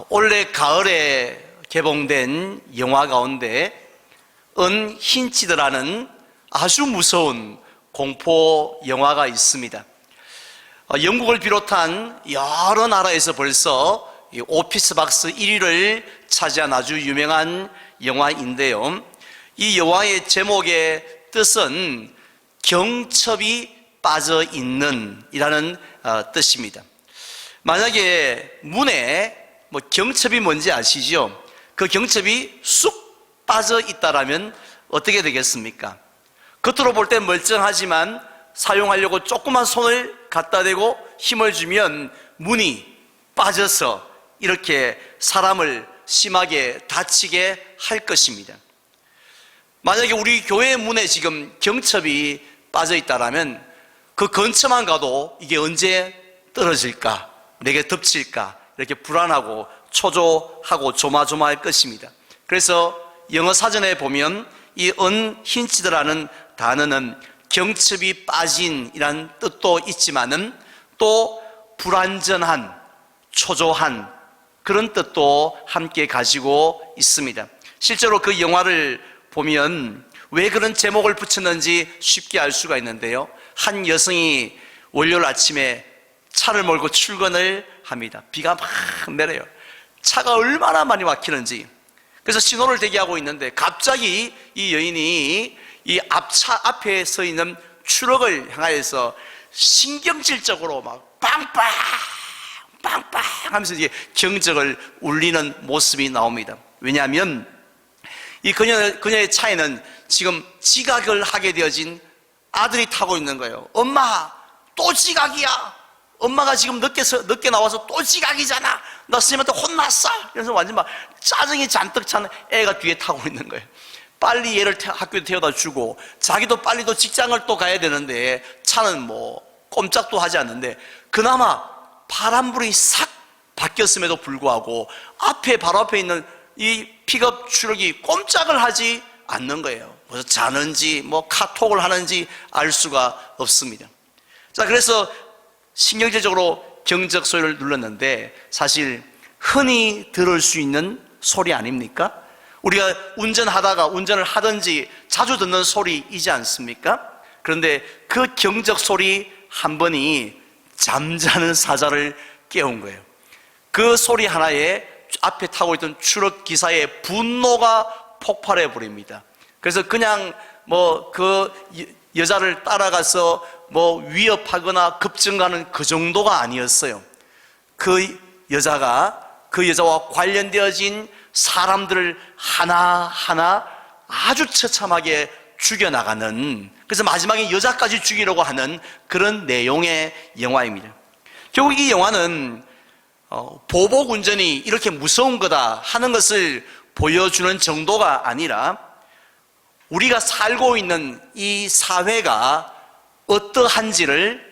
올해 가을에 개봉된 영화 가운데 언힌치드라는 아주 무서운 공포 영화가 있습니다. 영국을 비롯한 여러 나라에서 벌써 오피스박스 1위를 차지한 아주 유명한 영화인데요. 이 영화의 제목의 뜻은 경첩이 빠져 있는 이라는 뜻입니다. 만약에 문에 경첩이 뭔지 아시죠? 그 경첩이 쑥 빠져 있다라면 어떻게 되겠습니까? 겉으로 볼 땐 멀쩡하지만 사용하려고 조그만 손을 갖다 대고 힘을 주면 문이 빠져서 이렇게 사람을 심하게 다치게 할 것입니다. 만약에 우리 교회 문에 지금 경첩이 빠져 있다라면 그 근처만 가도 이게 언제 떨어질까, 내게 덮칠까 이렇게 불안하고 초조하고 조마조마할 것입니다. 그래서 영어 사전에 보면 이 언힌치드라는 단어는 경첩이 빠진이라는 뜻도 있지만은 또 불완전한, 초조한 그런 뜻도 함께 가지고 있습니다. 실제로 그 영화를 보면 왜 그런 제목을 붙였는지 쉽게 알 수가 있는데요. 한 여성이 월요일 아침에 차를 몰고 출근을 합니다. 비가 막 내려요. 차가 얼마나 많이 막히는지. 그래서 신호를 대기하고 있는데 갑자기 이 여인이 이 앞차 앞에 서 있는 트럭을 향하여서 신경질적으로 막 빵빵 빵빵 하면서 이제 경적을 울리는 모습이 나옵니다. 왜냐하면 이 그녀의 차에는 지금 지각을 하게 되어진 아들이 타고 있는 거예요. 엄마, 또 지각이야. 엄마가 지금 늦게 나와서 또 지각이잖아. 나 선생님한테 혼났어. 그래서 완전 막 짜증이 잔뜩 찬 애가 뒤에 타고 있는 거예요. 빨리 얘를 학교에 태워다 주고 자기도 빨리 또 직장을 또 가야 되는데 차는 꼼짝도 하지 않는데 그나마 파란불이 싹 바뀌었음에도 불구하고 바로 앞에 있는 이 픽업 트럭이 꼼짝을 하지 않는 거예요. 그래서 자는지 카톡을 하는지 알 수가 없습니다. 자, 그래서 신경질적으로 경적 소리를 눌렀는데 사실 흔히 들을 수 있는 소리 아닙니까? 우리가 운전을 하든지 자주 듣는 소리이지 않습니까? 그런데 그 경적 소리 한 번이 잠자는 사자를 깨운 거예요. 그 소리 하나에 앞에 타고 있던 트럭 기사의 분노가 폭발해 버립니다. 그래서 그냥 그 여자를 따라가서 위협하거나 급증가는 그 정도가 아니었어요. 그 여자와 관련되어진 사람들을 하나하나 아주 처참하게 죽여나가는, 그래서 마지막에 여자까지 죽이려고 하는 그런 내용의 영화입니다. 결국 이 영화는 보복 운전이 이렇게 무서운 거다 하는 것을 보여주는 정도가 아니라 우리가 살고 있는 이 사회가 어떠한지를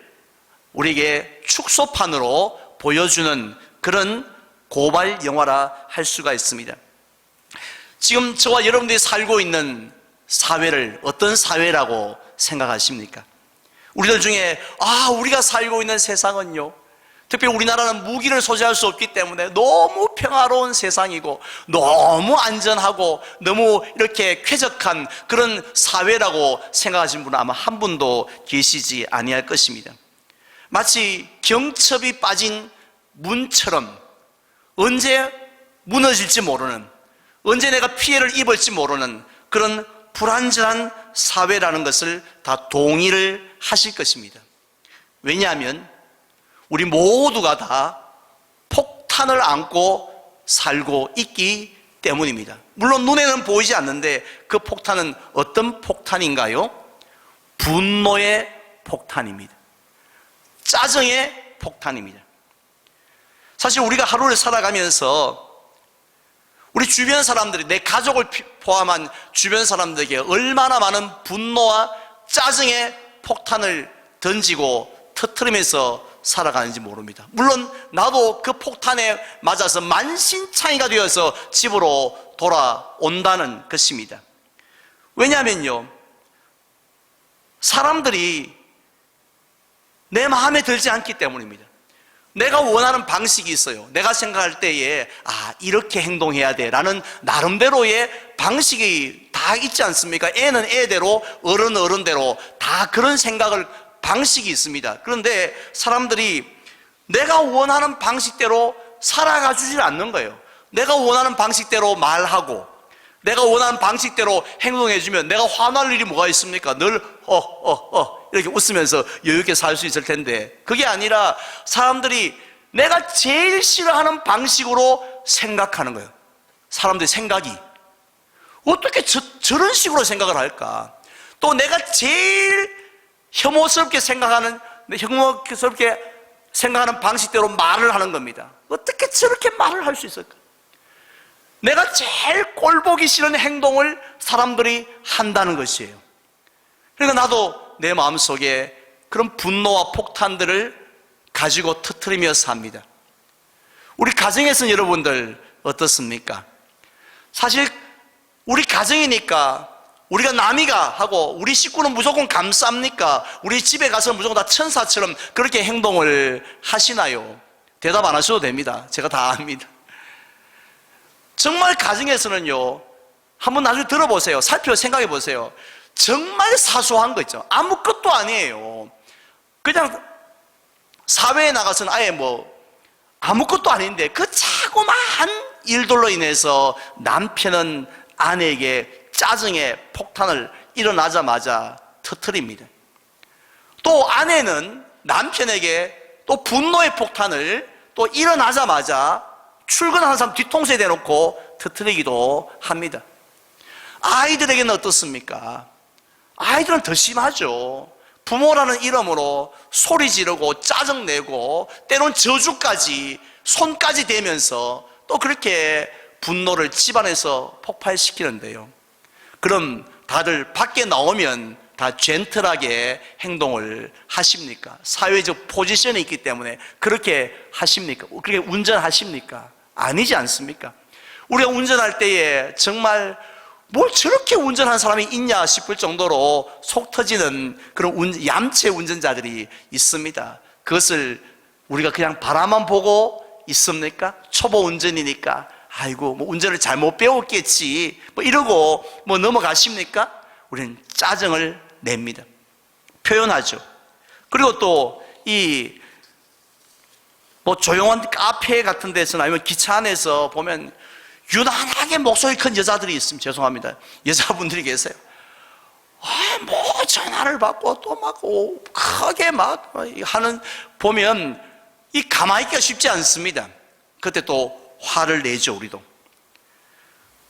우리에게 축소판으로 보여주는 그런 고발 영화라 할 수가 있습니다. 지금 저와 여러분들이 살고 있는 사회를 어떤 사회라고 생각하십니까? 우리들 중에 우리가 살고 있는 세상은요, 특히 우리나라는 무기를 소지할 수 없기 때문에 너무 평화로운 세상이고 너무 안전하고 너무 이렇게 쾌적한 그런 사회라고 생각하시는 분은 아마 한 분도 계시지 아니할 것입니다. 마치 경첩이 빠진 문처럼 언제 무너질지 모르는, 언제 내가 피해를 입을지 모르는 그런 불안전한 사회라는 것을 다 동의를 하실 것입니다. 왜냐하면 우리 모두가 다 폭탄을 안고 살고 있기 때문입니다. 물론 눈에는 보이지 않는데 그 폭탄은 어떤 폭탄인가요? 분노의 폭탄입니다. 짜증의 폭탄입니다. 사실 우리가 하루를 살아가면서 우리 주변 사람들이, 내 가족을 포함한 주변 사람들에게 얼마나 많은 분노와 짜증의 폭탄을 던지고 터뜨리면서 살아가는지 모릅니다. 물론 나도 그 폭탄에 맞아서 만신창이가 되어서 집으로 돌아온다는 것입니다. 왜냐하면요, 사람들이 내 마음에 들지 않기 때문입니다. 내가 원하는 방식이 있어요. 내가 생각할 때에 이렇게 행동해야 돼 라는 나름대로의 방식이 다 있지 않습니까? 애는 애대로, 어른은 어른대로 다 그런 생각을, 방식이 있습니다. 그런데 사람들이 내가 원하는 방식대로 살아가 주질 않는 거예요. 내가 원하는 방식대로 말하고 내가 원하는 방식대로 행동해주면 내가 화날 일이 뭐가 있습니까? 늘 이렇게 웃으면서 여유있게 살 수 있을 텐데, 그게 아니라 사람들이 내가 제일 싫어하는 방식으로 생각하는 거예요. 사람들의 생각이 어떻게 저런 식으로 생각을 할까? 또 내가 제일 혐오스럽게 생각하는 방식대로 말을 하는 겁니다. 어떻게 저렇게 말을 할 수 있을까? 내가 제일 꼴보기 싫은 행동을 사람들이 한다는 것이에요. 그러니까 나도 내 마음속에 그런 분노와 폭탄들을 가지고 터뜨리며 삽니다. 우리 가정에서는 여러분들 어떻습니까? 사실 우리 가정이니까 우리가 남이가 하고 우리 식구는 무조건 감쌉니까? 우리 집에 가서 무조건 다 천사처럼 그렇게 행동을 하시나요? 대답 안 하셔도 됩니다. 제가 다 압니다. 정말 가정에서는요, 한번 나중에 들어보세요. 생각해 보세요. 정말 사소한 거 있죠. 아무것도 아니에요. 그냥 사회에 나가서는 아예 아무것도 아닌데 그 자그마한 일들로 인해서 남편은 아내에게 짜증의 폭탄을 일어나자마자 터뜨립니다. 또 아내는 남편에게 또 분노의 폭탄을 또 일어나자마자 출근하는 사람 뒤통수에 대놓고 터뜨리기도 합니다. 아이들에게는 어떻습니까? 아이들은 더 심하죠. 부모라는 이름으로 소리 지르고 짜증내고 때론 저주까지, 손까지 대면서 또 그렇게 분노를 집안에서 폭발시키는데요. 그럼 다들 밖에 나오면 다 젠틀하게 행동을 하십니까? 사회적 포지션이 있기 때문에 그렇게 하십니까? 그렇게 운전하십니까? 아니지 않습니까? 우리가 운전할 때에 정말 뭘 저렇게 운전하는 사람이 있냐 싶을 정도로 속 터지는 그런 얌체 운전자들이 있습니다. 그것을 우리가 그냥 바라만 보고 있습니까? 초보 운전이니까 아이고 운전을 잘못 배웠겠지 이러고 넘어가십니까? 우리는 짜증을 냅니다. 표현하죠. 그리고 또 조용한 카페 같은 데서나 아니면 기차 안에서 보면 유난하게 목소리 큰 여자들이 있습니다. 죄송합니다. 여자분들이 계세요. 전화를 받고 또 크게 하는, 보면 가만히 있기가 쉽지 않습니다. 그때 또 화를 내죠, 우리도.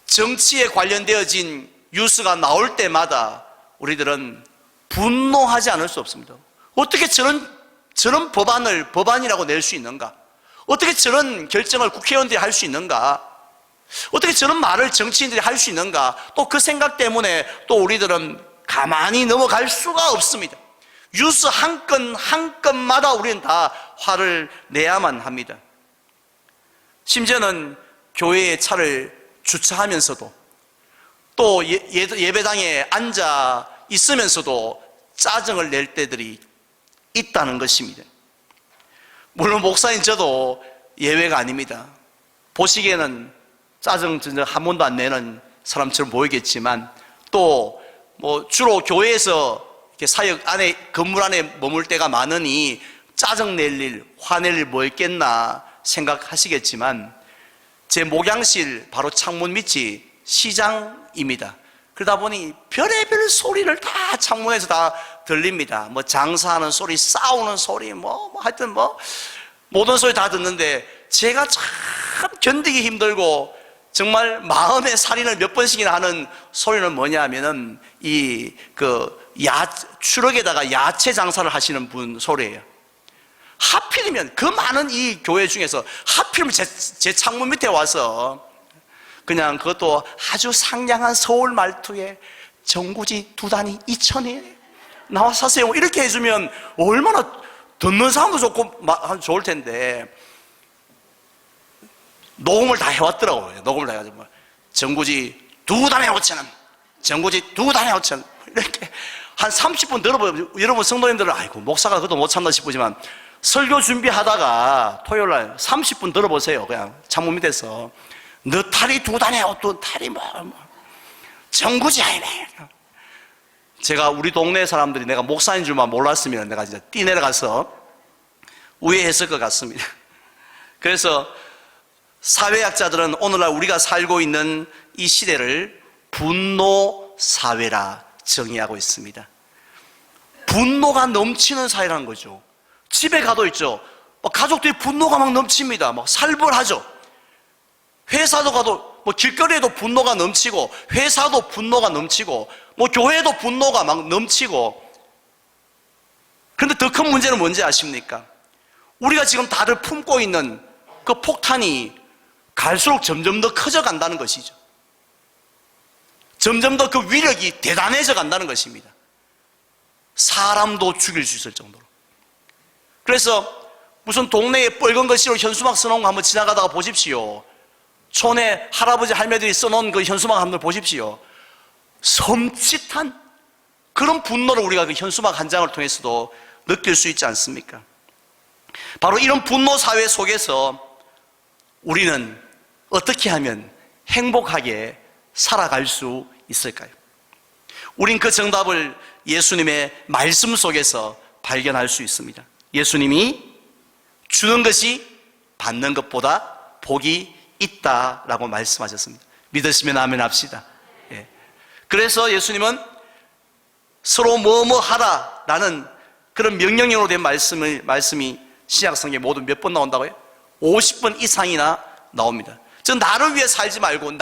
정치에 관련되어진 뉴스가 나올 때마다 우리들은 분노하지 않을 수 없습니다. 어떻게 저런 법안을 법안이라고 낼 수 있는가? 어떻게 저런 결정을 국회의원들이 할 수 있는가? 어떻게 저런 말을 정치인들이 할 수 있는가? 또 그 생각 때문에 또 우리들은 가만히 넘어갈 수가 없습니다. 뉴스 한 건마다 우리는 다 화를 내야만 합니다. 심지어는 교회에 차를 주차하면서도 또 예배당에 앉아 있으면서도 짜증을 낼 때들이 있다는 것입니다. 물론 목사인 저도 예외가 아닙니다. 보시기에는 짜증 한 번도 안 내는 사람처럼 보이겠지만 또 주로 교회에서 이렇게 사역 안에, 건물 안에 머물 때가 많으니 짜증 낼 일, 화낼 일 뭐 있겠나 생각하시겠지만 제 목양실 바로 창문 밑이 시장입니다. 그러다 보니 별의별 소리를 다 창문에서 다 들립니다. 장사하는 소리, 싸우는 소리, 하여튼 모든 소리 다 듣는데 제가 참 견디기 힘들고 정말 마음의 살인을 몇 번씩이나 하는 소리는 뭐냐 하면은 추럭에다가 야채 장사를 하시는 분 소리예요. 하필이면 그 많은 이 교회 중에서 하필이면 제 창문 밑에 와서 그냥 그것도 아주 상냥한 서울 말투에 전구지 2단이 2,000원에 나와 사세요 이렇게 해주면 얼마나 듣는 사람도 좋고 좋을 텐데 녹음을 다 해왔더라고요. 녹음을 다 해가지고 전구지 2단에 5,000원, 전구지 2단에 5,000원 이렇게 한 30분 들어보면 여러분 성도님들은 아이고 목사가 그것도 못 참나 싶지만 설교 준비하다가 토요일 날 30분 들어보세요. 그냥 창문 밑에서. 너 탈이 두 단에 어떤 탈이 정구지 아니네. 제가 우리 동네 사람들이 내가 목사인 줄만 몰랐으면 내가 진짜 뛰내려가서 우회했을 것 같습니다. 그래서 사회학자들은 오늘날 우리가 살고 있는 이 시대를 분노 사회라 정의하고 있습니다. 분노가 넘치는 사회라는 거죠. 집에 가도 있죠. 가족들이 분노가 막 넘칩니다. 막 살벌하죠. 회사도 가도 길거리에도 분노가 넘치고, 회사도 분노가 넘치고, 교회도 분노가 막 넘치고. 그런데 더 큰 문제는 뭔지 아십니까? 우리가 지금 다들 품고 있는 그 폭탄이 갈수록 점점 더 커져 간다는 것이죠. 점점 더 그 위력이 대단해져 간다는 것입니다. 사람도 죽일 수 있을 정도로. 그래서 무슨 동네에 빨간 글씨로 현수막 써놓은 거 한번 지나가다가 보십시오. 촌에 할아버지 할매들이 써놓은 그 현수막 한번 보십시오. 섬찟한 그런 분노를 우리가 그 현수막 한 장을 통해서도 느낄 수 있지 않습니까? 바로 이런 분노 사회 속에서 우리는 어떻게 하면 행복하게 살아갈 수 있을까요? 우린 그 정답을 예수님의 말씀 속에서 발견할 수 있습니다. 예수님이 주는 것이 받는 것보다 복이 있다라고 말씀하셨습니다. 믿으시면 아멘 합시다. 예. 그래서 예수님은 서로 뭐뭐 하라라는 그런 명령형으로 된 말씀이 신약성경에 모두 몇 번 나온다고요? 50번 이상이나 나옵니다. 즉 나를 위해 살지 말고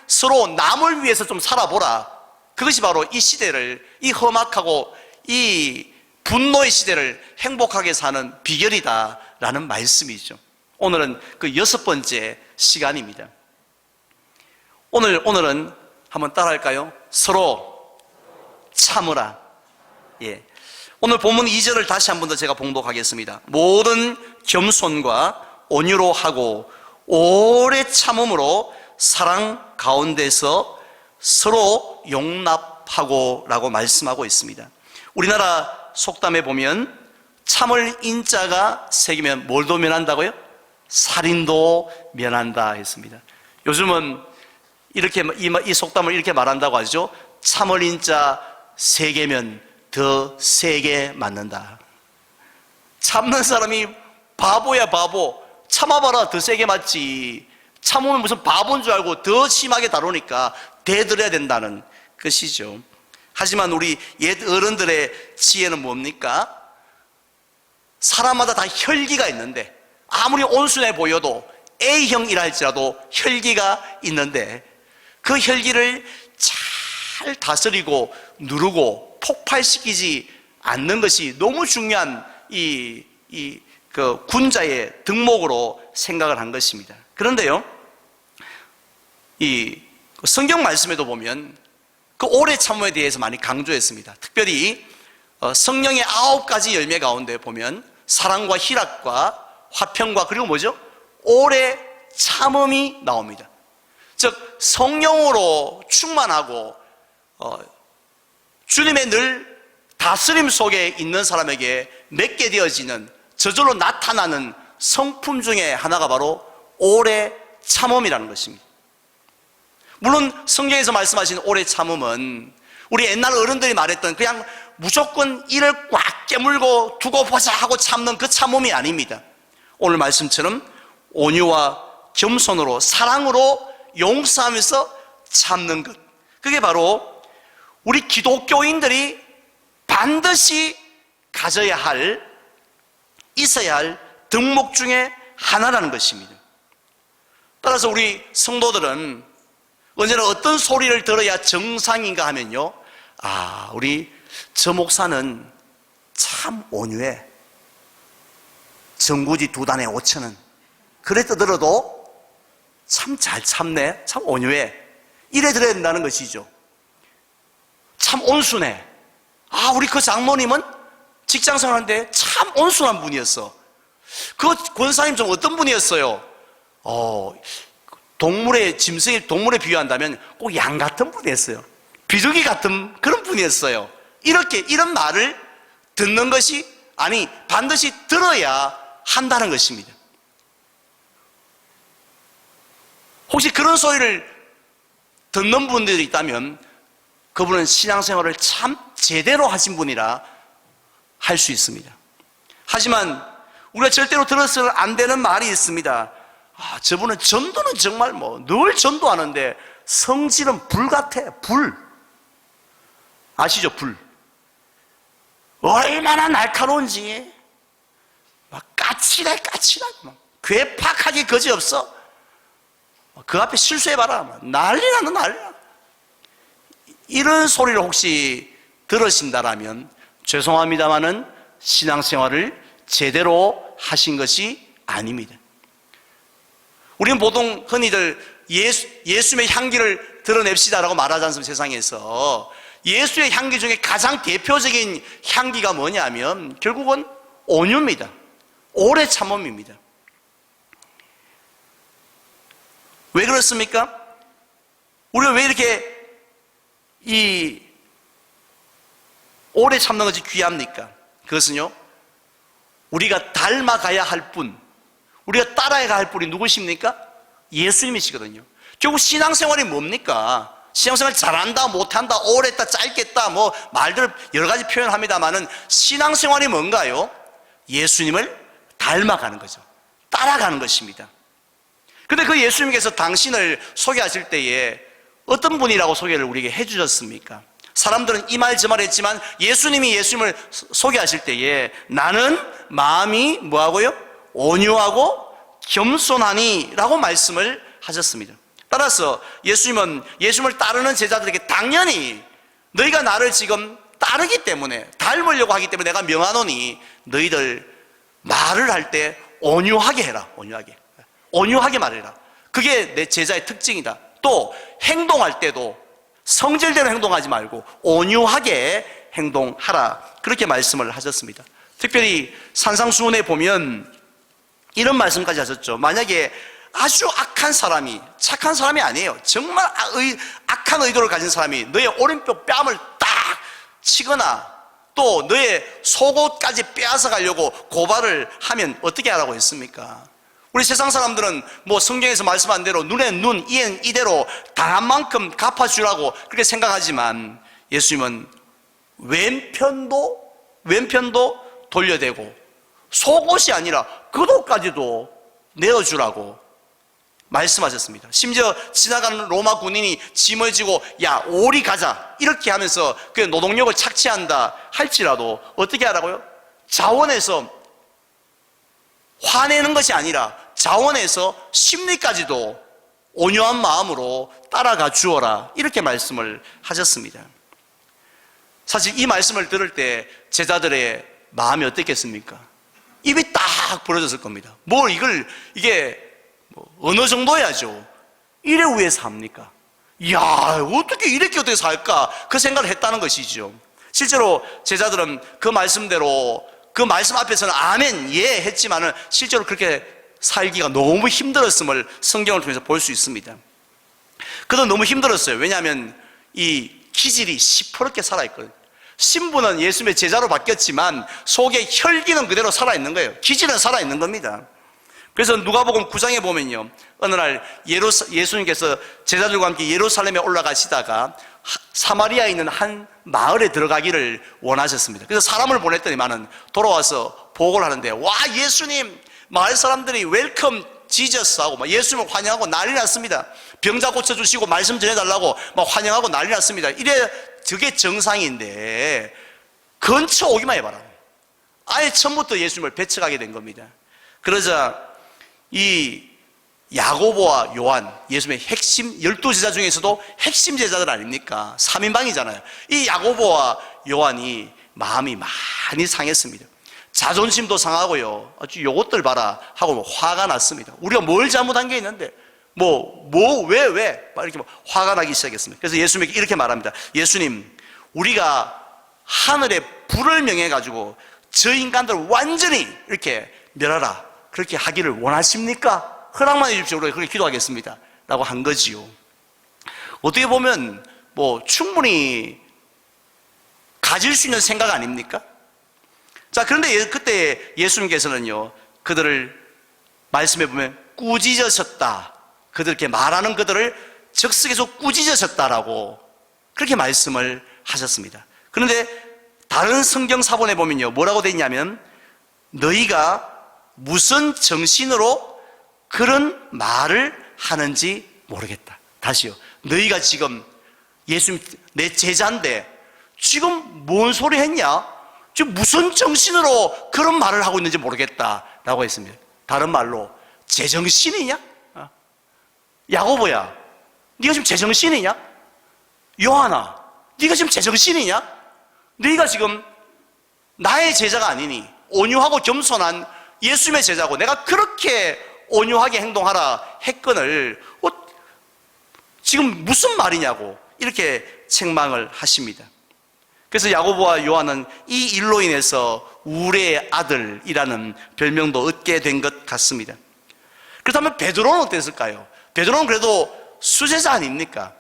서로 남을 위해서 좀 살아보라. 그것이 바로 이 시대를, 이 험악하고 이 분노의 시대를 행복하게 사는 비결이다라는 말씀이죠. 오늘은 그 6번째 시간입니다. 오늘은 한번 따라할까요? 서로 참으라. 예. 오늘 본문 2절을 다시 한 번 더 제가 봉독하겠습니다. 모든 겸손과 온유로 하고 오래 참음으로 사랑 가운데서 서로 용납하고 라고 말씀하고 있습니다. 우리나라 속담에 보면 참을 인자가 새기면 뭘도 면한다고요? 살인도 면한다 했습니다. 요즘은 이렇게 이 속담을 이렇게 말한다고 하죠. 참을 인자 새기면 더 세게 맞는다. 참는 사람이 바보야 바보. 참아봐라 더 세게 맞지. 참으면 무슨 바보인 줄 알고 더 심하게 다루니까 대들어야 된다는 것이죠. 하지만 우리 옛 어른들의 지혜는 뭡니까? 사람마다 다 혈기가 있는데, 아무리 온순해 보여도 A형이라 할지라도 혈기가 있는데, 그 혈기를 잘 다스리고 누르고 폭발시키지 않는 것이 너무 중요한 그 군자의 덕목으로 생각을 한 것입니다. 그런데요, 이 성경 말씀에도 보면 그 오래 참음에 대해서 많이 강조했습니다. 특별히 성령의 9가지 열매 가운데 보면 사랑과 희락과 화평과 그리고 뭐죠? 오래 참음이 나옵니다. 즉 성령으로 충만하고 주님의 늘 다스림 속에 있는 사람에게 맺게 되어지는, 저절로 나타나는 성품 중에 하나가 바로 오래 참음이라는 것입니다. 물론 성경에서 말씀하신 오래 참음은 우리 옛날 어른들이 말했던 그냥 무조건 이를 꽉 깨물고 두고 보자 하고 참는 그 참음이 아닙니다. 오늘 말씀처럼 온유와 겸손으로 사랑으로 용서하면서 참는 것, 그게 바로 우리 기독교인들이 반드시 가져야 할, 있어야 할 덕목 중에 하나라는 것입니다. 따라서 우리 성도들은 언제나 어떤 소리를 들어야 정상인가 하면요, 우리 저 목사는 참 온유해. 정구지 2단에 5,000원. 그래 들어도 참 잘 참네. 참 온유해. 이래 들어야 된다는 것이죠. 참 온순해. 우리 그 장모님은 직장생활하는데 참 온순한 분이었어. 그 권사님 좀 어떤 분이었어요? 짐승이 동물에 비유한다면 꼭 양 같은 분이었어요. 비둘기 같은 그런 분이었어요. 이런 말을 듣는 것이 아니, 반드시 들어야 한다는 것입니다. 혹시 그런 소리를 듣는 분들이 있다면 그분은 신앙생활을 참 제대로 하신 분이라 할 수 있습니다. 하지만 우리가 절대로 들어서는 안 되는 말이 있습니다. 저분은 전도는 정말 늘 전도하는데 성질은 불 같아. 불. 아시죠? 불. 얼마나 날카로운지 막 까칠해. 괴팍하기 그지없어. 그 앞에 실수해봐라. 난리나. 이런 소리를 혹시 들으신다라면 죄송합니다마는 신앙생활을 제대로 하신 것이 아닙니다. 우리는 보통 흔히들 예수님의 향기를 드러냅시다라고 말하지 않습니까? 세상에서. 예수의 향기 중에 가장 대표적인 향기가 뭐냐면 결국은 온유입니다. 오래 참음입니다. 왜 그렇습니까? 우리가 왜 이렇게 오래 참는 것이 귀합니까? 그것은요, 우리가 닮아가야 할 분, 우리가 따라가야 할 분이 누구십니까? 예수님이시거든요. 결국 신앙생활이 뭡니까? 신앙생활 잘한다, 못한다, 오래했다, 짧겠다, 말들 여러 가지 표현합니다만은 신앙생활이 뭔가요? 예수님을 닮아가는 거죠. 따라가는 것입니다. 근데 그 예수님께서 당신을 소개하실 때에 어떤 분이라고 소개를 우리에게 해주셨습니까? 사람들은 이 말 저 말 했지만 예수님이 예수님을 소개하실 때에 나는 마음이 뭐하고요? 온유하고 겸손하니 라고 말씀을 하셨습니다. 따라서 예수님은 예수님을 따르는 제자들에게 당연히 너희가 나를 지금 따르기 때문에 닮으려고 하기 때문에 내가 명하노니 너희들 말을 할 때 온유하게 해라. 온유하게 말해라. 그게 내 제자의 특징이다. 또 행동할 때도 성질대로 행동하지 말고 온유하게 행동하라. 그렇게 말씀을 하셨습니다. 특별히 산상수훈에 보면 이런 말씀까지 하셨죠. 만약에 아주 악한 사람이, 착한 사람이 아니에요, 정말 악한 의도를 가진 사람이 너의 오른쪽 뺨을 딱 치거나 또 너의 속옷까지 빼앗아 가려고 고발을 하면 어떻게 하라고 했습니까? 우리 세상 사람들은 성경에서 말씀한 대로 눈에 눈, 이엔 이대로 당한 만큼 갚아주라고 그렇게 생각하지만 예수님은 왼편도 돌려대고 속옷이 아니라 겉옷까지도 내어주라고 말씀하셨습니다. 심지어 지나가는 로마 군인이 짐을 지고 야 오리 가자 이렇게 하면서 그 노동력을 착취한다 할지라도 어떻게 하라고요? 자원에서 화내는 것이 아니라 자원에서 심리까지도 온유한 마음으로 따라가 주어라 이렇게 말씀을 하셨습니다. 사실 이 말씀을 들을 때 제자들의 마음이 어땠겠습니까? 입이 딱 벌어졌을 겁니다. 이게 어느 정도야죠? 이래 위해서 합니까? 이야, 어떻게 이렇게 어떻게 살까? 그 생각을 했다는 것이죠. 실제로 제자들은 그 말씀대로 그 말씀 앞에서는 아멘, 예 했지만은 실제로 그렇게 살기가 너무 힘들었음을 성경을 통해서 볼 수 있습니다. 그도 너무 힘들었어요. 왜냐하면 이 기질이 시퍼렇게 살아있거든요. 신부는 예수님의 제자로 바뀌었지만 속에 혈기는 그대로 살아있는 거예요. 기질은 살아있는 겁니다. 그래서 누가복음 9장에 보면요, 어느 날 예수님께서 제자들과 함께 예루살렘에 올라가시다가 사마리아에 있는 한 마을에 들어가기를 원하셨습니다. 그래서 사람을 보냈더니만은 돌아와서 보고를 하는데, 와 예수님, 마을 사람들이 웰컴 지저스 하고 막 예수님을 환영하고 난리 났습니다. 병자 고쳐주시고 말씀 전해달라고 막 환영하고 난리 났습니다. 저게 정상인데 근처 오기만 해봐라. 아예 처음부터 예수님을 배척하게 된 겁니다. 그러자 이 야고보와 요한, 예수님의 핵심 12제자 중에서도 핵심 제자들 아닙니까? 3인방이잖아요. 이 야고보와 요한이 마음이 많이 상했습니다. 자존심도 상하고요, 아주 요것들 봐라 하고 화가 났습니다. 우리가 뭘 잘못한 게 있는데 왜 막 이렇게 화가 나기 시작했습니다. 그래서 예수님에게 이렇게 말합니다. 예수님, 우리가 하늘에 불을 명해 가지고 저 인간들을 완전히 이렇게 멸하라, 그렇게 하기를 원하십니까? 허락만 해주십시오. 우리가 그렇게 기도하겠습니다 라고 한 거지요. 어떻게 보면 충분히 가질 수 있는 생각 아닙니까? 자, 그런데 그때 예수님께서는요, 그들을 말씀해 보면 꾸짖으셨다. 그들께 말하는 그들을 적석에서 꾸짖으셨다라고 그렇게 말씀을 하셨습니다. 그런데 다른 성경 사본에 보면요, 뭐라고 되어 있냐면, 너희가 무슨 정신으로 그런 말을 하는지 모르겠다. 다시요. 너희가 지금 예수님 내 제자인데 지금 뭔 소리 했냐? 지금 무슨 정신으로 그런 말을 하고 있는지 모르겠다라고 했습니다. 다른 말로 제정신이냐? 야고보야, 네가 지금 제정신이냐? 요한아, 네가 지금 제정신이냐? 너희가 지금 나의 제자가 아니니 온유하고 겸손한 예수님의 제자고 내가 그렇게 온유하게 행동하라 했거늘 지금 무슨 말이냐고 이렇게 책망을 하십니다. 그래서 야고보와 요한은 이 일로 인해서 우레의 아들이라는 별명도 얻게 된 것 같습니다. 그렇다면 베드로는 어땠을까요? 베드로는 그래도 수제자 아닙니까?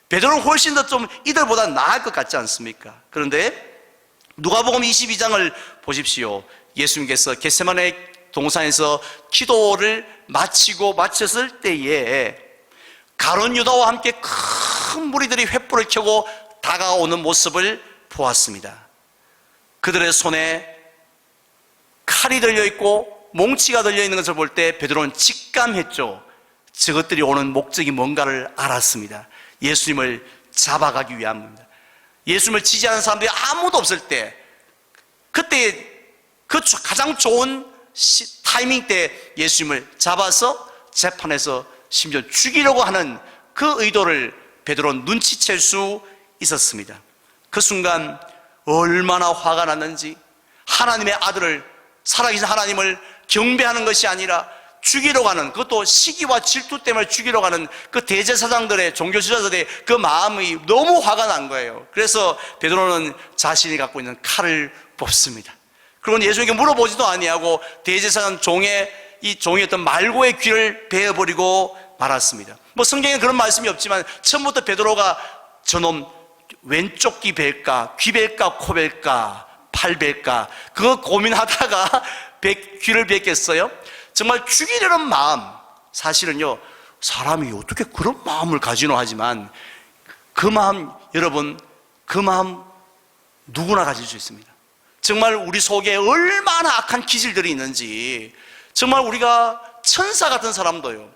베드로는 훨씬 더 좀 이들보다 나을 것 같지 않습니까? 그런데 누가복음 22장을 보십시오. 예수님께서 겟세마네 동산에서 기도를 마쳤을 때에 가룟 유다와 함께 큰 무리들이 횃불을 켜고 다가오는 모습을 보았습니다. 그들의 손에 칼이 들려있고 몽치가 들려있는 것을 볼 때 베드로는 직감했죠. 저것들이 오는 목적이 뭔가를 알았습니다. 예수님을 잡아가기 위함입니다. 예수님을 지지하는 사람들이 아무도 없을 때, 그때 그 가장 좋은 타이밍 때 예수님을 잡아서 재판에서 심지어 죽이려고 하는 그 의도를 베드로는 눈치챌 수 있었습니다. 그 순간 얼마나 화가 났는지, 하나님의 아들을, 살아계신 하나님을 경배하는 것이 아니라 죽이러 가는, 그것도 시기와 질투 때문에 죽이러 가는 그 대제사장들의, 종교 지도자들의 그 마음이 너무 화가 난 거예요. 그래서 베드로는 자신이 갖고 있는 칼을 뽑습니다. 그리고 예수님께 물어보지도 아니하고 대제사장 이 종이었던 말고의 귀를 베어버리고 말았습니다. 뭐 성경에 그런 말씀이 없지만 처음부터 베드로가 저놈 왼쪽 귀 벨까, 귀 벨까, 코 벨까, 팔 벨까, 그거 고민하다가 귀를 벨겠어요? 정말 죽이려는 마음, 사실은요, 사람이 어떻게 그런 마음을 가지노 하지만 그 마음, 여러분, 그 마음 누구나 가질 수 있습니다. 정말 우리 속에 얼마나 악한 기질들이 있는지, 정말 우리가 천사 같은 사람도요,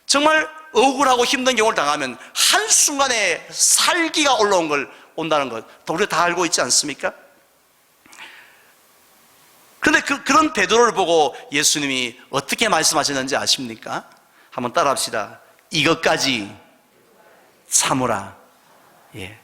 정말 억울하고 힘든 경우를 당하면 한순간에 살기가 온다는 것, 우리가 다 알고 있지 않습니까? 그런데 그런 베드로를 보고 예수님이 어떻게 말씀하셨는지 아십니까? 한번 따라합시다. 이것까지 참으라. 예.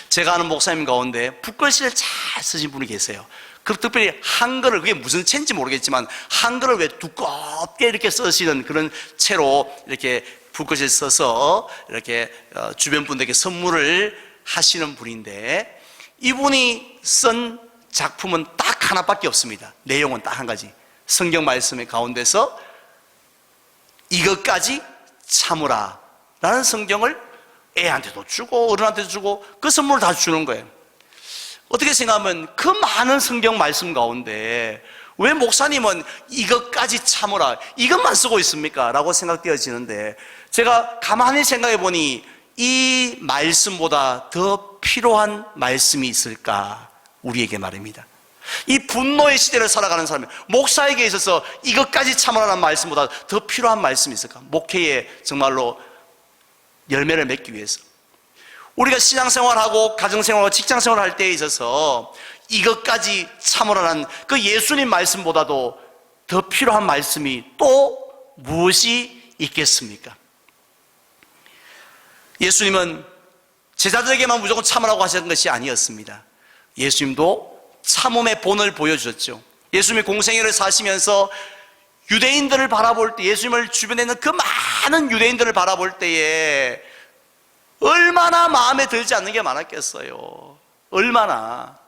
제가 아는 목사님 가운데 붓글씨를 잘 쓰신 분이 계세요. 그 특별히 한글을, 그게 무슨 책인지 모르겠지만 한글을 왜 두껍게 이렇게 쓰시는 그런 채로 이렇게 붓글씨를 써서 이렇게 주변 분들에게 선물을 하시는 분인데, 이분이 쓴 작품은 딱 하나밖에 없습니다. 내용은 딱 한 가지. 성경 말씀의 가운데서 이것까지 참으라 라는 성경을 애한테도 주고 어른한테도 주고 그 선물을 다 주는 거예요. 어떻게 생각하면 그 많은 성경 말씀 가운데 왜 목사님은 이것까지 참으라, 이것만 쓰고 있습니까? 라고 생각되어지는데, 제가 가만히 생각해 보니 이 말씀보다 더 필요한 말씀이 있을까? 우리에게 말입니다. 이 분노의 시대를 살아가는 사람이 목사에게 있어서 이것까지 참으라는 말씀보다 더 필요한 말씀이 있을까? 목회에 정말로 열매를 맺기 위해서, 우리가 신앙생활하고 가정생활하고 직장생활을 할 때에 있어서 이것까지 참으라는 그 예수님 말씀보다도 더 필요한 말씀이 또 무엇이 있겠습니까? 예수님은 제자들에게만 무조건 참으라고 하셨던 것이 아니었습니다. 예수님도 참음의 본을 보여주셨죠. 예수님이 공생애를 사시면서 유대인들을 바라볼 때, 예수님을 주변에 있는 그 많은 유대인들을 바라볼 때에 얼마나 마음에 들지 않는 게 많았겠어요. 얼마나.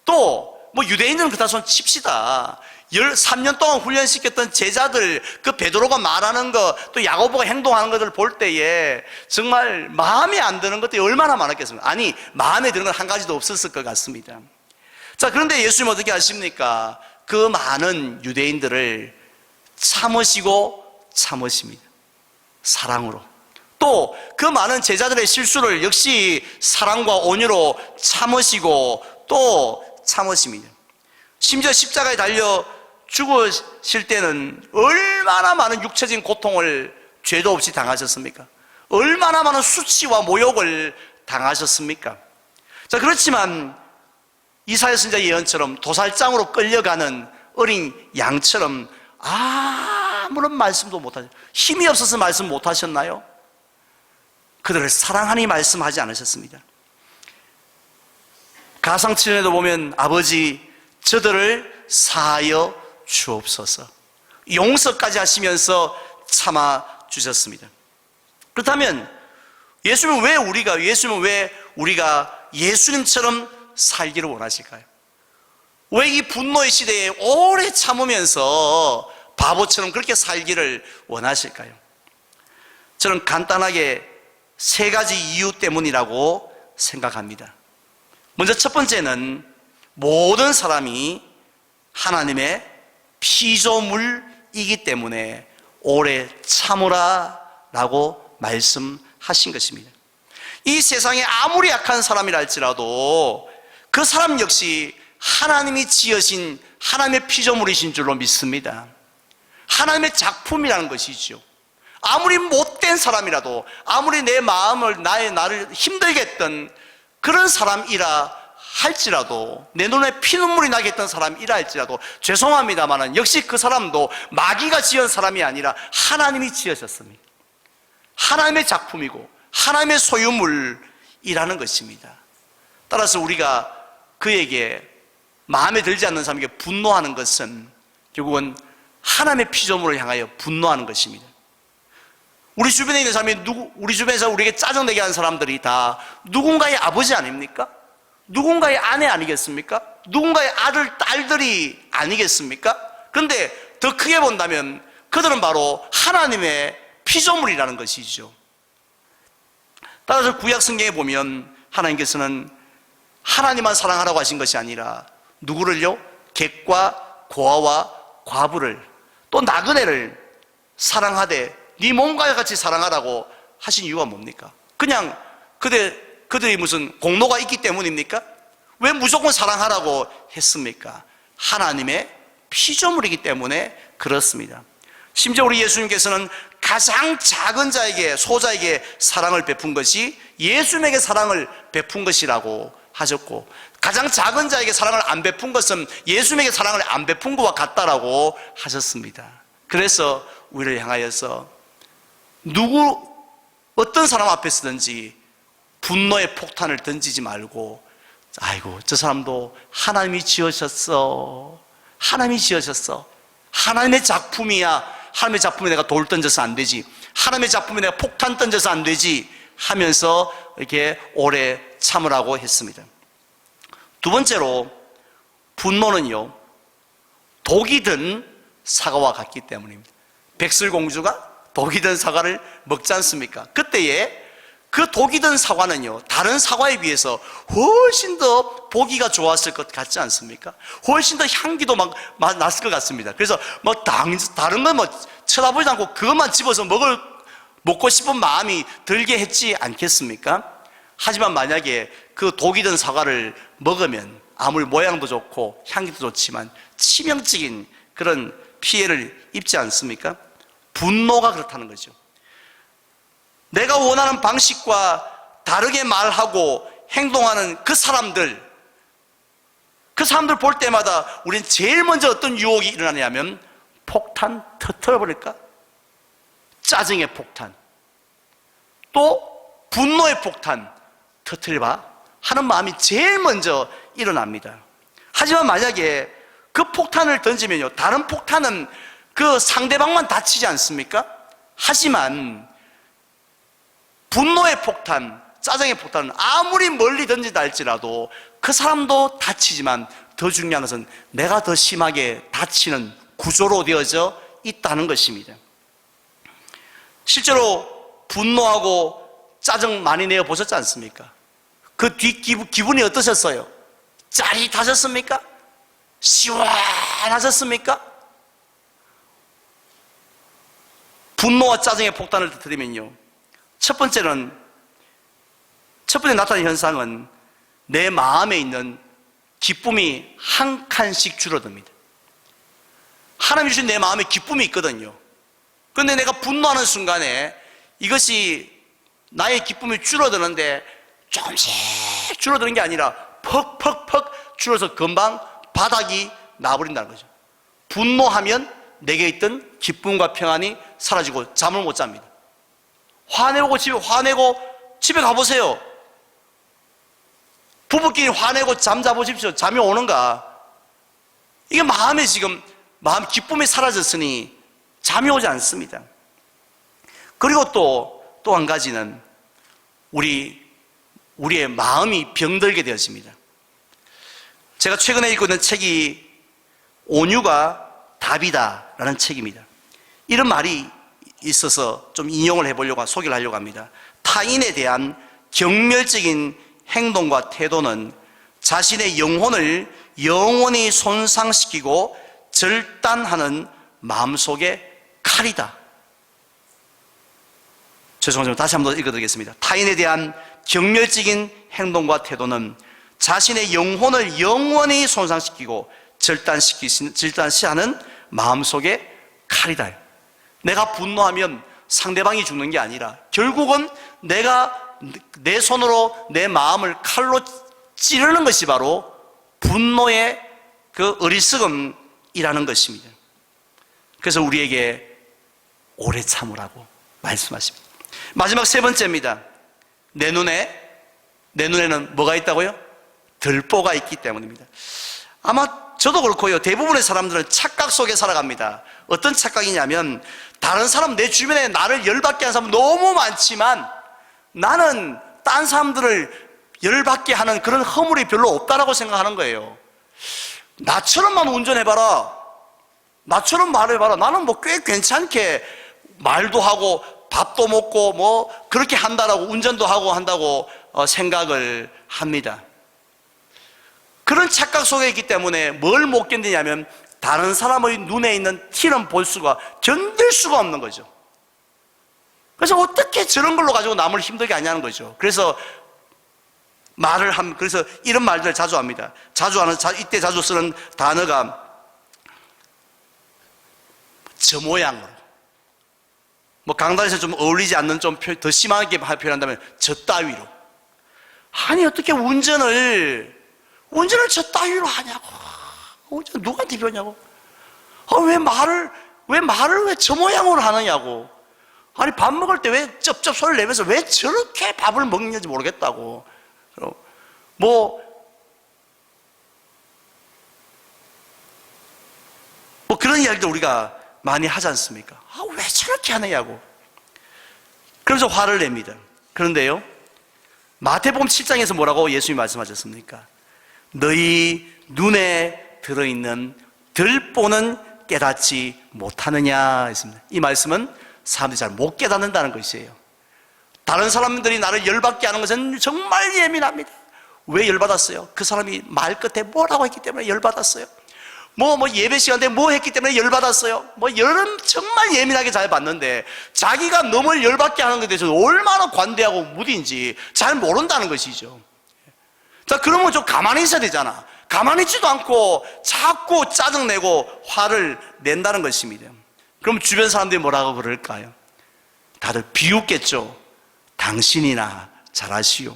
또 뭐 유대인들은 그다 손 칩시다. 13년 동안 훈련시켰던 제자들, 그 베드로가 말하는 것, 또 야고보가 행동하는 것을 볼 때에 정말 마음에 안 드는 것들이 얼마나 많았겠습니까? 아니, 마음에 드는 건 한 가지도 없었을 것 같습니다. 자, 그런데 예수님은 어떻게 하십니까? 그 많은 유대인들을 참으십니다. 사랑으로. 또 그 많은 제자들의 실수를 역시 사랑과 온유로 참으시고 또 참으십니다. 심지어 십자가에 달려 죽으실 때는 얼마나 많은 육체적인 고통을 죄도 없이 당하셨습니까? 얼마나 많은 수치와 모욕을 당하셨습니까? 자, 그렇지만 이사야 선지자 예언처럼 도살장으로 끌려가는 어린 양처럼 아무런 말씀도 못하셨어요. 힘이 없어서 말씀 못하셨나요? 그들을 사랑하니 말씀하지 않으셨습니다. 가상칠에도 보면 아버지 저들을 사하여 주옵소서, 용서까지 하시면서 참아 주셨습니다. 그렇다면 예수님은 왜 우리가 예수님처럼 살기를 원하실까요? 왜 이 분노의 시대에 오래 참으면서 바보처럼 그렇게 살기를 원하실까요? 저는 간단하게 세 가지 이유 때문이라고 생각합니다. 먼저 첫 번째는 모든 사람이 하나님의 피조물이기 때문에 오래 참으라 라고 말씀하신 것입니다. 이 세상에 아무리 약한 사람이라 할지라도 그 사람 역시 하나님이 지으신 하나님의 피조물이신 줄로 믿습니다. 하나님의 작품이라는 것이죠. 아무리 못된 사람이라도, 아무리 내 마음을 나를 힘들게 했던 그런 사람이라 할지라도, 내 눈에 피눈물이 나게 했던 사람이라 할지라도 죄송합니다만 역시 그 사람도 마귀가 지은 사람이 아니라 하나님이 지으셨습니다. 하나님의 작품이고 하나님의 소유물이라는 것입니다. 따라서 우리가 그에게 마음에 들지 않는 사람에게 분노하는 것은 결국은 하나님의 피조물을 향하여 분노하는 것입니다. 우리 주변에 있는 사람이 우리 주변에서 우리에게 짜증내게 하는 사람들이 다 누군가의 아버지 아닙니까? 누군가의 아내 아니겠습니까? 누군가의 아들, 딸들이 아니겠습니까? 그런데 더 크게 본다면 그들은 바로 하나님의 피조물이라는 것이죠. 따라서 구약 성경에 보면 하나님께서는 하나님만 사랑하라고 하신 것이 아니라 누구를요? 객과 고아와 과부를 또 나그네를 사랑하되 네 몸과 같이 사랑하라고 하신 이유가 뭡니까? 그냥 그들이 무슨 공로가 있기 때문입니까? 왜 무조건 사랑하라고 했습니까? 하나님의 피조물이기 때문에 그렇습니다. 심지어 우리 예수님께서는 가장 작은 자에게, 소자에게 사랑을 베푼 것이 예수님에게 사랑을 베푼 것이라고 하셨고, 가장 작은 자에게 사랑을 안 베푼 것은 예수님에게 사랑을 안 베푼 것과 같다라고 하셨습니다. 그래서 우리를 향하여서 어떤 사람 앞에서든지 분노의 폭탄을 던지지 말고, 아이고 저 사람도 하나님이 지으셨어, 하나님이 지으셨어, 하나님의 작품이야, 하나님의 작품에 내가 돌 던져서 안 되지, 하나님의 작품에 내가 폭탄 던져서 안 되지 하면서 이렇게 오래 참으라고 했습니다. 두 번째로, 분노는요 독이 든 사과와 같기 때문입니다. 백설공주가 독이 든 사과를 먹지 않습니까? 그때에 그 독이 든 사과는요 다른 사과에 비해서 훨씬 더 보기가 좋았을 것 같지 않습니까? 훨씬 더 향기도 막 났을 것 같습니다. 그래서 다른 건 쳐다보지 않고 그것만 집어서 먹고 싶은 마음이 들게 했지 않겠습니까? 하지만 만약에 그 독이 든 사과를 먹으면 아무리 모양도 좋고 향기도 좋지만 치명적인 그런 피해를 입지 않습니까? 분노가 그렇다는 거죠. 내가 원하는 방식과 다르게 말하고 행동하는 그 사람들 볼 때마다 우리는 제일 먼저 어떤 유혹이 일어나냐면 폭탄 터뜨려버릴까? 짜증의 폭탄, 또 분노의 폭탄 터뜨려봐 하는 마음이 제일 먼저 일어납니다. 하지만 만약에 그 폭탄을 던지면요 다른 폭탄은 그 상대방만 다치지 않습니까? 하지만 분노의 폭탄, 짜증의 폭탄은 아무리 멀리 던진다 할지라도 그 사람도 다치지만 더 중요한 것은 내가 더 심하게 다치는 구조로 되어져 있다는 것입니다. 실제로 분노하고 짜증 많이 내어 보셨지 않습니까? 그 뒤 기분이 어떠셨어요? 짜릿하셨습니까? 시원하셨습니까? 화나셨습니까? 분노와 짜증의 폭탄을 터뜨리면요, 첫 번째 나타나는 현상은 내 마음에 있는 기쁨이 한 칸씩 줄어듭니다. 하나님이 주신 내 마음에 기쁨이 있거든요. 그런데 내가 분노하는 순간에 이것이 나의 기쁨이 줄어드는데 조금씩 줄어드는 게 아니라 퍽퍽퍽 줄어서 금방 바닥이 나버린다는 거죠. 분노하면 내게 있던 기쁨과 평안이 사라지고 잠을 못 잡니다. 화내고 집에 가보세요. 부부끼리 화내고 잠 자보십시오. 잠이 오는가? 이게 마음에 지금 마음 기쁨이 사라졌으니 잠이 오지 않습니다. 그리고 또 한 가지는 우리의 마음이 병들게 되어집니다. 제가 최근에 읽고 있는 책이 온유가 답이다라는 책입니다. 이런 말이 있어서 좀 인용을 해보려고, 소개를 하려고 합니다. 타인에 대한 경멸적인 행동과 태도는 자신의 영혼을 영원히 손상시키고 절단하는 마음속의 칼이다. 죄송합니다. 다시 한번 읽어드리겠습니다. 타인에 대한 경멸적인 행동과 태도는 자신의 영혼을 영원히 손상시키고 절단시하는 마음속의 칼이다. 내가 분노하면 상대방이 죽는 게 아니라 결국은 내가 내 손으로 내 마음을 칼로 찌르는 것이 바로 분노의 그 어리석음이라는 것입니다. 그래서 우리에게 오래 참으라고 말씀하십니다. 마지막 세 번째입니다. 내 눈에는 뭐가 있다고요? 들보가 있기 때문입니다. 아마 저도 그렇고요, 대부분의 사람들은 착각 속에 살아갑니다. 어떤 착각이냐면, 다른 사람, 내 주변에 나를 열받게 하는 사람은 너무 많지만 나는 딴 사람들을 열받게 하는 그런 허물이 별로 없다라고 생각하는 거예요. 나처럼만 운전해봐라, 나처럼 말해봐라, 나는 뭐 꽤 괜찮게 말도 하고 밥도 먹고 뭐 그렇게 한다라고, 운전도 하고 한다고 생각을 합니다. 그런 착각 속에 있기 때문에 뭘 못 견디냐면, 다른 사람의 눈에 있는 티는 견딜 수가 없는 거죠. 그래서 어떻게 저런 걸로 가지고 남을 힘들게 하냐는 거죠. 그래서 그래서 이런 말들을 자주 합니다. 이때 자주 쓰는 단어가 저 모양으로, 뭐 강단에서 좀 어울리지 않는 좀 더 심하게 표현한다면 저 따위로. 아니, 어떻게 운전을 저 따위로 하냐고. 누구한테 배웠냐고. 왜 말을 저 모양으로 하느냐고. 아니, 밥 먹을 때 왜 쩝쩝 소리를 내면서 왜 저렇게 밥을 먹는지 모르겠다고. 뭐 그런 이야기도 우리가 많이 하지 않습니까? 왜 저렇게 하느냐고. 그러면서 화를 냅니다. 그런데요, 마태복음 7장에서 뭐라고 예수님이 말씀하셨습니까? 너희 눈에 들어있는 들보는 깨닫지 못하느냐 했습니다. 이 말씀은 사람들이 잘 못 깨닫는다는 것이에요. 다른 사람들이 나를 열받게 하는 것은 정말 예민합니다. 왜 열받았어요? 그 사람이 말 끝에 뭐라고 했기 때문에 열받았어요. 예배 시간에 뭐 했기 때문에 열받았어요. 정말 예민하게 잘 받는데, 자기가 너무 열받게 하는 것에 대해서 얼마나 관대하고 무딘지 잘 모른다는 것이죠. 자, 그러면 좀 가만히 있어야 되잖아. 가만히 있지도 않고 자꾸 짜증내고 화를 낸다는 것입니다. 그럼 주변 사람들이 뭐라고 그럴까요? 다들 비웃겠죠. 당신이나 잘하시오.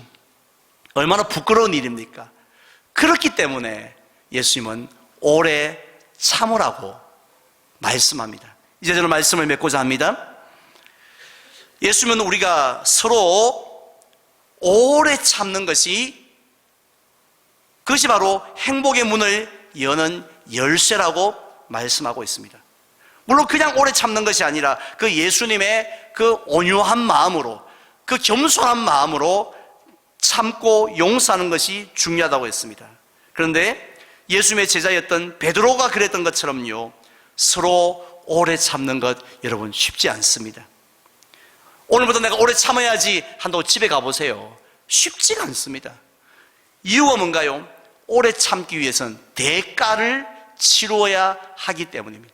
얼마나 부끄러운 일입니까? 그렇기 때문에 예수님은 오래 참으라고 말씀합니다. 이제 저는 말씀을 맺고자 합니다. 예수님은 우리가 서로 오래 참는 그것이 바로 행복의 문을 여는 열쇠라고 말씀하고 있습니다. 물론 그냥 오래 참는 것이 아니라 그 예수님의 그 온유한 마음으로, 그 겸손한 마음으로 참고 용서하는 것이 중요하다고 했습니다. 그런데 예수님의 제자였던 베드로가 그랬던 것처럼요, 서로 오래 참는 것 여러분 쉽지 않습니다. 오늘부터 내가 오래 참아야지 한다고 집에 가보세요. 쉽지가 않습니다. 이유가 뭔가요? 오래 참기 위해서는 대가를 치루어야 하기 때문입니다.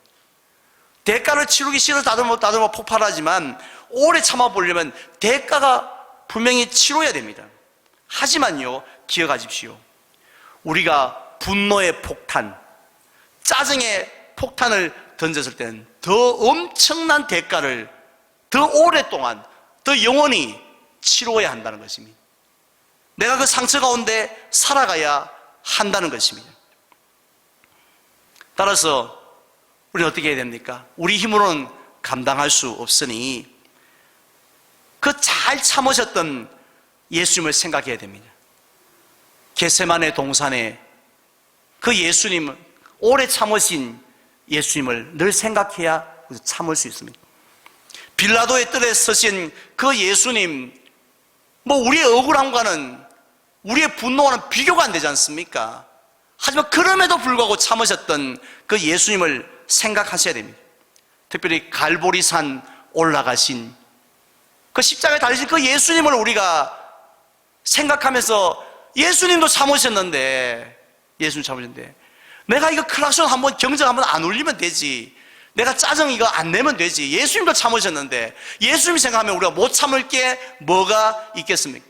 대가를 치르기 싫어 다듬어 폭발하지만 오래 참아보려면 대가가 분명히 치러야 됩니다. 하지만요, 기억하십시오. 우리가 분노의 폭탄, 짜증의 폭탄을 던졌을 때는 더 엄청난 대가를 더 오랫동안, 더 영원히 치러야 한다는 것입니다. 내가 그 상처 가운데 살아가야 한다는 것입니다. 따라서 우리는 어떻게 해야 됩니까? 우리 힘으로는 감당할 수 없으니 그 잘 참으셨던 예수님을 생각해야 됩니다. 겟세마네 동산에 그 예수님, 오래 참으신 예수님을 늘 생각해야 참을 수 있습니다. 빌라도의 뜰에 서신 그 예수님, 우리의 억울함과는, 우리의 분노와는 비교가 안 되지 않습니까? 하지만 그럼에도 불구하고 참으셨던 그 예수님을 생각하셔야 됩니다. 특별히 갈보리산 올라가신 그 십자가에 달리신 그 예수님을 우리가 생각하면서 예수님도 참으셨는데, 내가 이거 클락션 한번 경적 한번 안 울리면 되지, 내가 짜증 이거 안 내면 되지, 예수님도 참으셨는데, 예수님 생각하면 우리가 못 참을 게 뭐가 있겠습니까?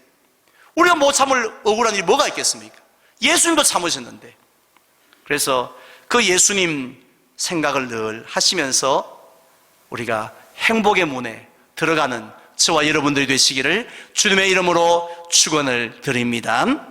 우리가 못 참을 억울한 일이 뭐가 있겠습니까? 예수님도 참으셨는데. 그래서 그 예수님 생각을 늘 하시면서 우리가 행복의 문에 들어가는 저와 여러분들이 되시기를 주님의 이름으로 축원을 드립니다.